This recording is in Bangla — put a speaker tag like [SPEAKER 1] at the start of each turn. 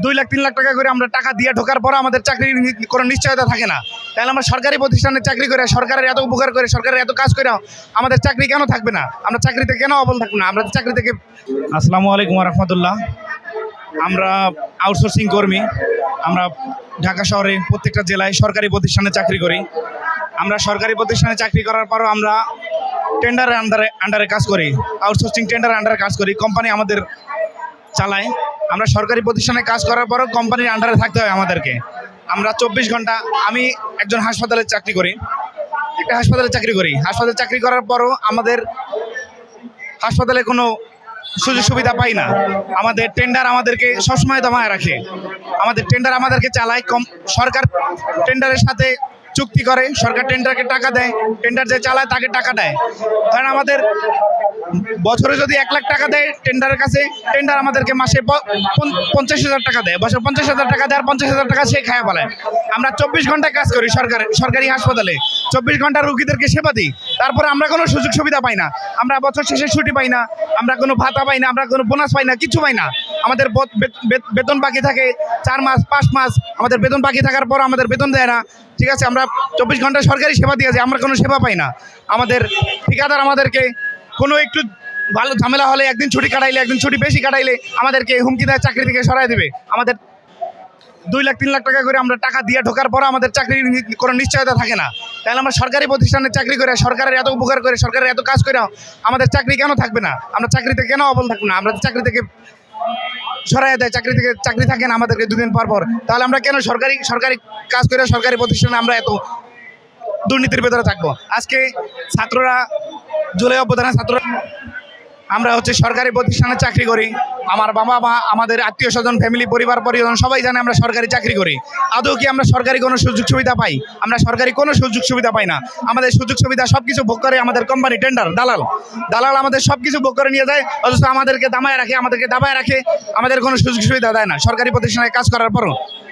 [SPEAKER 1] 2 লাখ 3 লাখ টাকা করে আমরা টাকা দিয়ে ঢোকার পর আমাদের চাকরির কোনো নিশ্চয়তা থাকে না। তাহলে আমরা সরকারি প্রতিষ্ঠানে চাকরি করে, সরকারের এত উপকার করে, সরকারের এত কাজ করে আমাদের চাকরি কেন থাকবে না? আমরা চাকরিতে কেন অবল থাকবো না? আমরা চাকরি থেকে আসসালামু আলাইকুম রহমতুল্লাহ। আমরা আউটসোর্সিং কর্মী। আমরা ঢাকা শহরে প্রত্যেকটা জেলায় সরকারি প্রতিষ্ঠানে চাকরি করি। আমরা সরকারি প্রতিষ্ঠানে চাকরি করার পরও আমরা টেন্ডারের আন্ডারে কাজ করি, আউটসোর্সিং টেন্ডারের আন্ডারে কাজ করি। কোম্পানি আমাদের চালায়। আমরা সরকারি প্রতিষ্ঠানে কাজ করার পরও কোম্পানির আন্ডারে থাকতে হয় আমাদেরকে। আমরা 24 ঘন্টা, আমি একজন হাসপাতালে চাকরি করি, একটা হাসপাতালে চাকরি করি। হাসপাতালে চাকরি করার পরও আমাদের হাসপাতালে কোনো সুযোগ সুবিধা পাই না। আমাদের টেন্ডার আমাদেরকে সবসময় দমায় রাখে। আমাদের টেন্ডার আমাদেরকে চালায় সরকার টেন্ডারের সাথে চুক্তি করে, সরকার টেন্ডারকে টাকা দেয়, টেন্ডার যে চালায় তাকে টাকা দেয়। কারণ আমাদের বছরে যদি 1 লাখ টাকা দেয় টেন্ডারের কাছে, টেন্ডার আমাদেরকে মাসে 50,000 টাকা দেয়। বছরে 50,000 টাকা দেয়, আর 50,000 টাকা সে খায়া ফেলায়। আমরা 24 ঘন্টা কাজ করি সরকারি হাসপাতালে, 24 ঘন্টা রুগীদেরকে সেবা দিই। তারপরে আমরা কোনো সুযোগ সুবিধা পাই না। আমরা বছর শেষে ছুটি পাই না, আমরা কোনো ভাতা পাই না, আমরা কোনো বোনাস পাই না, কিছু পাই না। আমাদের বেতন বাকি থাকে 4 মাস 5 মাস। আমাদের বেতন বাকি থাকার পর আমাদের বেতন দেয় না। ঠিক আছে, আমরা 24 ঘন্টা সরকারি সেবা দিয়ে যাই, আমরা কোনো সেবা পাই না। আমাদের ঠিকাদার আমাদেরকে কোনো একটু ভালো ঝামেলা হলে, একদিন ছুটি কাটাইলে, একদিন ছুটি বেশি কাটাইলে আমাদেরকে হুমকি দেয়, চাকরি থেকে সরাই দেবে। আমাদের 2 লাখ 3 লাখ টাকা করে আমরা টাকা দিয়ে ঢোকার পর আমাদের চাকরির কোনো নিশ্চয়তা থাকে না। তাহলে আমরা সরকারি প্রতিষ্ঠানে চাকরি করে, সরকারের এত উপকার করে, সরকারের এত কাজ করে আমাদের চাকরি কেন থাকবে না? আমরা চাকরিতে কেন অবল থাকবো না? আমরা চাকরি থেকে সরাই দেয়, চাকরি থাকে না আমাদেরকে 2 দিন পর পর। তাহলে আমরা কেন সরকারি কাজ করে, সরকারি প্রতিষ্ঠানে আমরা এত দুর্নীতির ভেতরে থাকবো? আজকে ছাত্ররা, জুলাই অভ্যুত্থানের ছাত্ররা, আমরা সরকারি প্রতিষ্ঠানে চাকরি করি। আমার বাবা মা, আমাদের আত্মীয় স্বজন, ফ্যামিলি, পরিজন সবাই জানে আমরা সরকারি চাকরি করি। আদৌ কি আমরা সরকারি কোনো সুযোগ সুবিধা পাই? আমরা সরকারি কোনো সুযোগ সুবিধা পাই না। আমাদের সুযোগ সুবিধা সব কিছু ভোগ করে আমাদের কোম্পানি, টেন্ডার, দালাল আমাদের সব কিছু ভোগ করে নিয়ে যায়। অথচ আমাদেরকে দাবায় রাখে, আমাদের কোনো সুযোগ সুবিধা দেয় না সরকারি প্রতিষ্ঠানে কাজ করার পরও।